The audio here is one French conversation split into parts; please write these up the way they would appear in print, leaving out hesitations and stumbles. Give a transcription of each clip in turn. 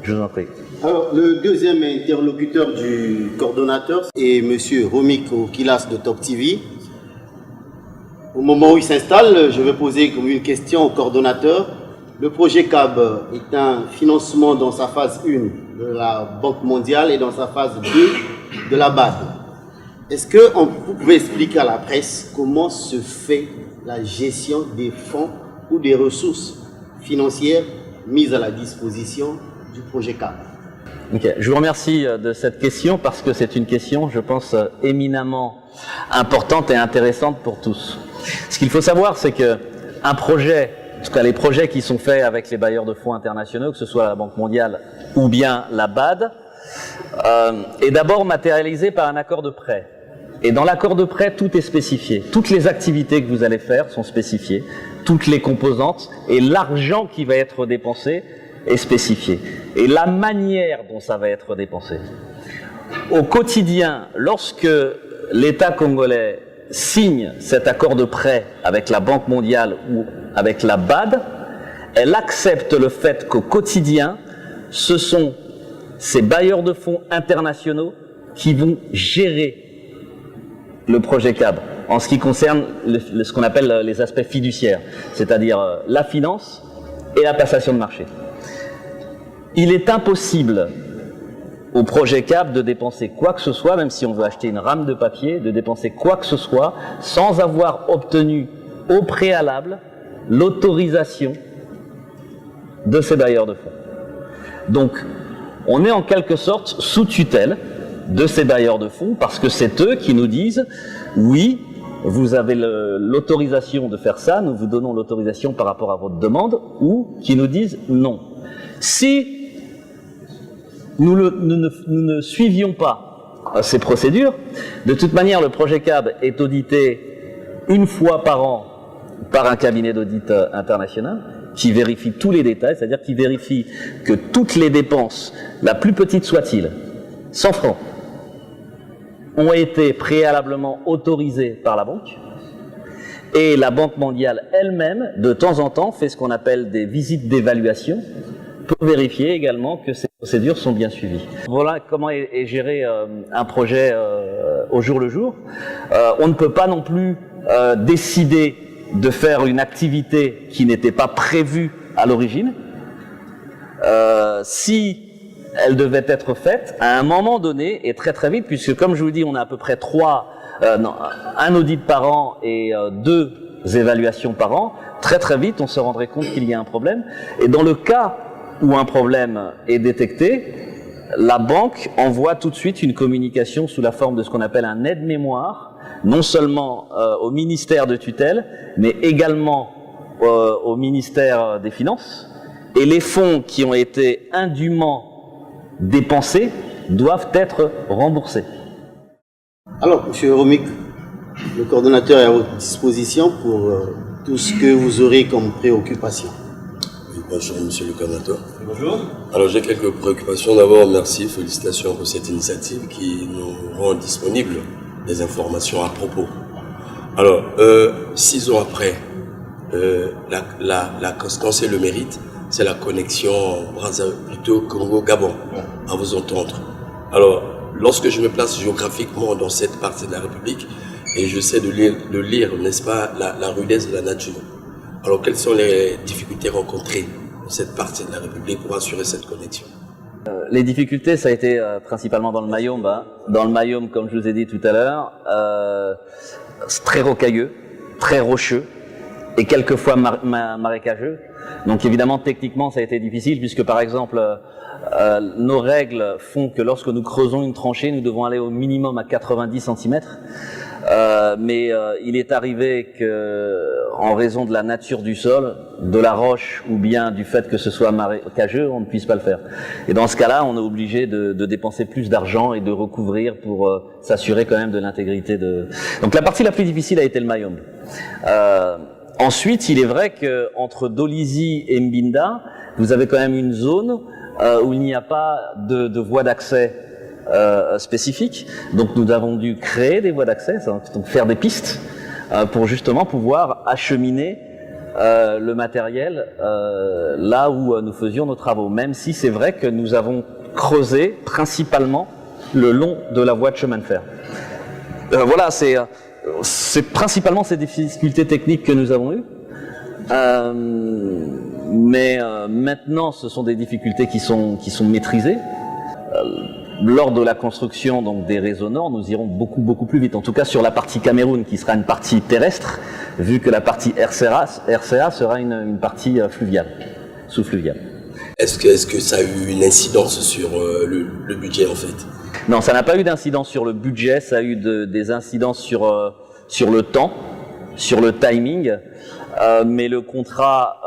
Je vous en prie. Alors, le deuxième interlocuteur du coordonnateur est M. Romik Okilas de Top TV. Au moment où il s'installe, je vais poser comme une question au coordonnateur. Le projet CAB est un financement dans sa phase 1 de la Banque mondiale et dans sa phase 2 de la BAD. Est-ce que vous pouvez expliquer à la presse comment se fait la gestion des fonds ou des ressources financières mises à la disposition du projet CAB? Okay. Je vous remercie de cette question parce que c'est une question, je pense, éminemment importante et intéressante pour tous. Ce qu'il faut savoir, c'est que un projet, en tout cas les projets qui sont faits avec les bailleurs de fonds internationaux, que ce soit la Banque mondiale ou bien la BAD, est d'abord matérialisé par un accord de prêt. Et dans l'accord de prêt, tout est spécifié. Toutes les activités que vous allez faire sont spécifiées, toutes les composantes et l'argent qui va être dépensé est spécifié. Et la manière dont ça va être dépensé. Au quotidien, lorsque l'État congolais signe cet accord de prêt avec la Banque mondiale ou avec la BAD, elle accepte le fait qu'au quotidien, ce sont ces bailleurs de fonds internationaux qui vont gérer le projet CAB en ce qui concerne ce qu'on appelle les aspects fiduciaires, c'est-à-dire la finance et la passation de marché. Il est impossible au projet CAB de dépenser quoi que ce soit, même si on veut acheter une rame de papier, de dépenser quoi que ce soit sans avoir obtenu au préalable l'autorisation de ces bailleurs de fonds. Donc, on est en quelque sorte sous tutelle de ces bailleurs de fonds parce que c'est eux qui nous disent « Oui, vous avez l'autorisation de faire ça, nous vous donnons l'autorisation par rapport à votre demande » ou qui nous disent « Non ». Si nous ne suivions pas ces procédures, de toute manière, le projet CAB est audité une fois par an par un cabinet d'audit international qui vérifie tous les détails, c'est-à-dire qui vérifie que toutes les dépenses, la plus petite soit-il, 100 francs, ont été préalablement autorisées par la banque. Et la Banque mondiale elle-même, de temps en temps, fait ce qu'on appelle des visites d'évaluation pour vérifier également que ces procédures sont bien suivies. Voilà comment est géré un projet au jour le jour. On ne peut pas non plus décider de faire une activité qui n'était pas prévue à l'origine. Si elle devait être faite à un moment donné et très très vite, puisque comme je vous dis, on a à peu près un audit par an et 2 évaluations par an, très très vite on se rendrait compte qu'il y a un problème. Et dans le cas où un problème est détecté, la banque envoie tout de suite une communication sous la forme de ce qu'on appelle un aide-mémoire, non seulement au ministère de tutelle, mais également au ministère des Finances. Et les fonds qui ont été indûment dépensés doivent être remboursés. Alors, M. Romik, le coordonnateur est à votre disposition pour tout ce que vous aurez comme préoccupation. Oui, bonjour, monsieur le coordonnateur. Bonjour. Alors, j'ai quelques préoccupations. D'abord, merci, félicitations pour cette initiative qui nous rend disponibles des informations à propos. Alors, 6 ans après, quand c'est le mérite, c'est la connexion plutôt Congo-Gabon, à vous entendre. Alors, lorsque je me place géographiquement dans cette partie de la République, et j'essaie de lire, n'est-ce pas, la rudesse de la nature. Alors, quelles sont les difficultés rencontrées dans cette partie de la République pour assurer cette connexion? Les difficultés, ça a été principalement dans le Mayombe. Dans le Mayombe, comme je vous ai dit tout à l'heure, c'est très rocailleux, très rocheux et quelquefois marécageux. Donc évidemment, techniquement, ça a été difficile puisque par exemple, nos règles font que lorsque nous creusons une tranchée, nous devons aller au minimum à 90 cm. Mais il est arrivé que, en raison de la nature du sol, de la roche ou bien du fait que ce soit marécageux, on ne puisse pas le faire. Et dans ce cas-là, on est obligé de dépenser plus d'argent et de recouvrir pour s'assurer quand même de l'intégrité de... Donc la partie la plus difficile a été le Mayombe. Ensuite, il est vrai qu'entre Dolisie et Mbinda, vous avez quand même une zone où il n'y a pas de voie d'accès spécifique. Donc nous avons dû créer des voies d'accès, donc faire des pistes pour justement pouvoir acheminer le matériel là où nous faisions nos travaux, même si c'est vrai que nous avons creusé principalement le long de la voie de chemin de fer. Voilà, c'est principalement ces difficultés techniques que nous avons eues. Mais maintenant, ce sont des difficultés qui sont maîtrisées. Lors de la construction donc des réseaux nord, nous irons beaucoup plus vite. En tout cas, sur la partie Cameroun, qui sera une partie terrestre, vu que la partie RCA sera une partie fluviale, sous-fluviale. Est-ce que ça a eu une incidence sur le budget en fait? Non, ça n'a pas eu d'incidence sur le budget, ça a eu des incidences sur le temps, sur le timing. Mais le contrat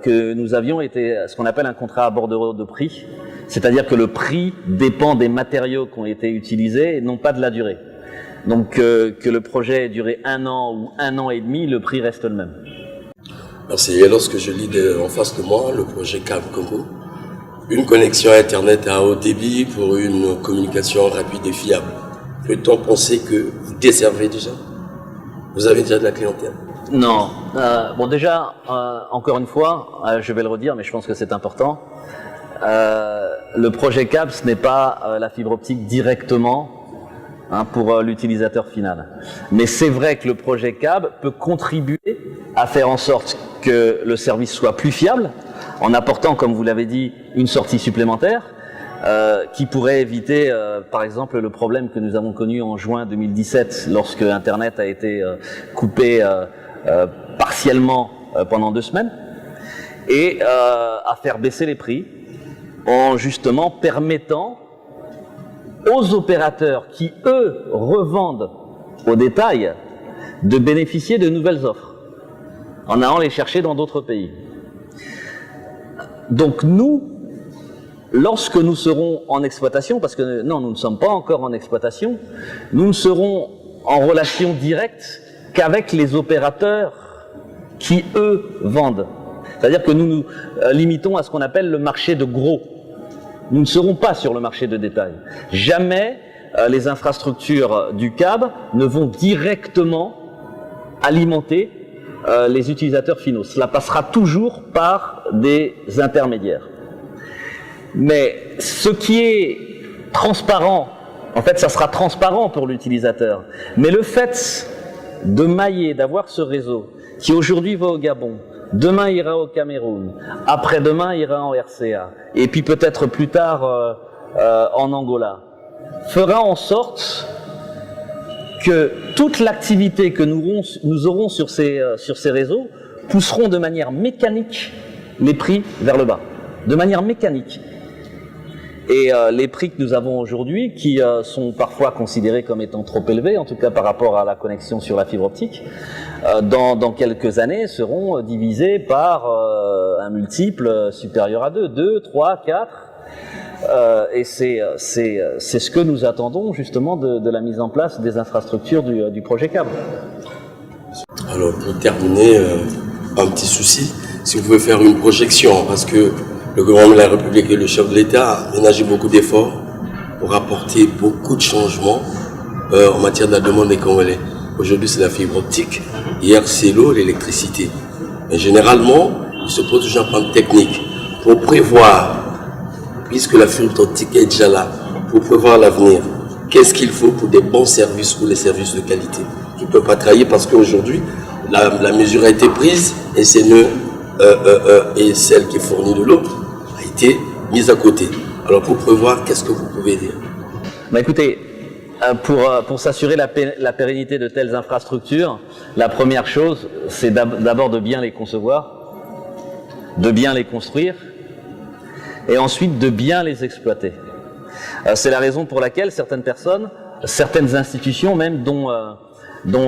que nous avions était ce qu'on appelle un contrat à bordereau de prix, c'est-à-dire que le prix dépend des matériaux qui ont été utilisés et non pas de la durée. Donc que le projet ait duré 1 an ou 1 an et demi, le prix reste le même. Merci. Et lorsque je lis en face de moi le projet CAB Congo, une connexion Internet à haut débit pour une communication rapide et fiable, peut-on penser que vous desservez déjà? Vous avez déjà de la clientèle? Non. Bon, déjà, encore une fois, je vais le redire, mais je pense que c'est important. Le projet CAB, ce n'est pas la fibre optique directement pour l'utilisateur final. Mais c'est vrai que le projet CAB peut contribuer à faire en sorte que le service soit plus fiable, en apportant, comme vous l'avez dit, une sortie supplémentaire, qui pourrait éviter, par exemple, le problème que nous avons connu en juin 2017, lorsque Internet a été coupé partiellement pendant 2 semaines, et à faire baisser les prix en justement permettant aux opérateurs qui, eux, revendent au détail de bénéficier de nouvelles offres en allant les chercher dans d'autres pays. Donc nous, lorsque nous serons en exploitation, parce que non, nous ne sommes pas encore en exploitation, nous ne serons en relation directe qu'avec les opérateurs qui, eux, vendent. C'est-à-dire que nous nous limitons à ce qu'on appelle le marché de gros. Nous ne serons pas sur le marché de détail. Jamais les infrastructures du CAB ne vont directement alimenter les utilisateurs finaux. Cela passera toujours par des intermédiaires. Mais ce qui est transparent, en fait, ça sera transparent pour l'utilisateur. Mais le fait de mailler, d'avoir ce réseau qui aujourd'hui va au Gabon, demain ira au Cameroun, après-demain ira en RCA, et puis peut-être plus tard en Angola, fera en sorte que toute l'activité que nous aurons sur ces réseaux pousseront de manière mécanique les prix vers le bas, de manière mécanique. Et les prix que nous avons aujourd'hui, qui sont parfois considérés comme étant trop élevés, en tout cas par rapport à la connexion sur la fibre optique, dans quelques années seront divisés par un multiple supérieur à 2, 3, 4. Et c'est ce que nous attendons justement de la mise en place des infrastructures du projet CAB. Alors pour terminer, un petit souci, si vous pouvez faire une projection, parce que le gouvernement de la République et le chef de l'État ont ménagé beaucoup d'efforts pour apporter beaucoup de changements en matière de la demande des Congolais. Aujourd'hui, c'est la fibre optique. Hier, c'est l'eau, l'électricité. Mais généralement, il se pose toujours un problème technique. Pour prévoir, puisque la fibre optique est déjà là, pour prévoir l'avenir, qu'est-ce qu'il faut pour des bons services ou les services de qualité? Je ne peux pas trahir parce qu'aujourd'hui, la mesure a été prise et c'est et celle qui est fournie de l'eau a été mise à côté. Alors pour prévoir, qu'est-ce que vous pouvez dire? Écoutez, pour s'assurer la pérennité de telles infrastructures, la première chose, c'est d'abord de bien les concevoir, de bien les construire, et ensuite de bien les exploiter. C'est la raison pour laquelle certaines personnes, certaines institutions même, dont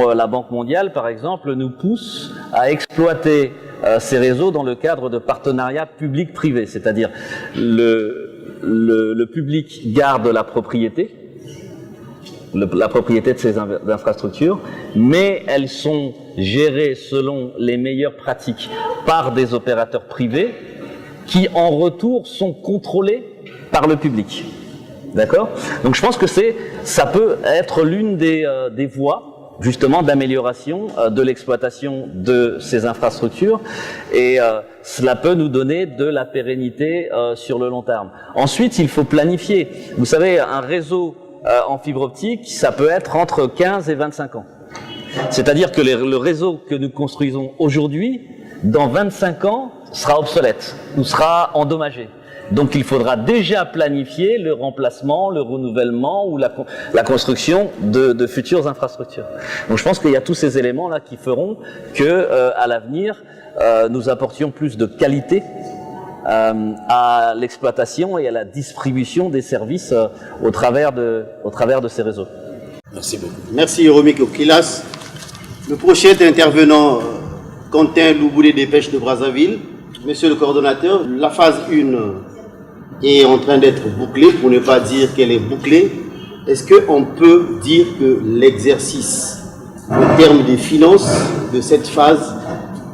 la Banque mondiale par exemple, nous poussent à exploiter ces réseaux dans le cadre de partenariats public-privé, c'est-à-dire le public garde la propriété de ces infrastructures, mais elles sont gérées selon les meilleures pratiques par des opérateurs privés qui en retour sont contrôlés par le public. D'accord ? Donc je pense que ça peut être l'une des voies justement d'amélioration de l'exploitation de ces infrastructures et cela peut nous donner de la pérennité sur le long terme. Ensuite, il faut planifier. Vous savez, un réseau en fibre optique, ça peut être entre 15 et 25 ans. C'est-à-dire que le réseau que nous construisons aujourd'hui, dans 25 ans, sera obsolète ou sera endommagé. Donc il faudra déjà planifier le remplacement, le renouvellement ou la construction de futures infrastructures. Donc je pense qu'il y a tous ces éléments-là qui feront que, à l'avenir, nous apportions plus de qualité à l'exploitation et à la distribution des services au travers de ces réseaux. Merci beaucoup. Merci Romik Okilas. Le prochain intervenant, Quentin Louboulé des Pêches de Brazzaville. Monsieur le coordonnateur, la phase 1 est en train d'être bouclée, pour ne pas dire qu'elle est bouclée. Est-ce qu'on peut dire que l'exercice, en termes des finances de cette phase,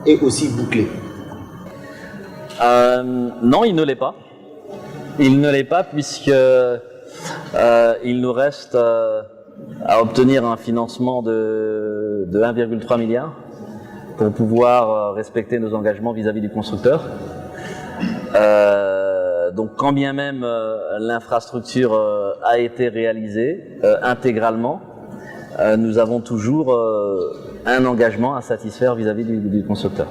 est aussi bouclé? Non, il ne l'est pas. Il ne l'est pas puisque il nous reste à obtenir un financement de 1,3 milliard pour pouvoir respecter nos engagements vis-à-vis du constructeur. Donc quand bien même l'infrastructure a été réalisée intégralement, nous avons toujours un engagement à satisfaire vis-à-vis du constructeur.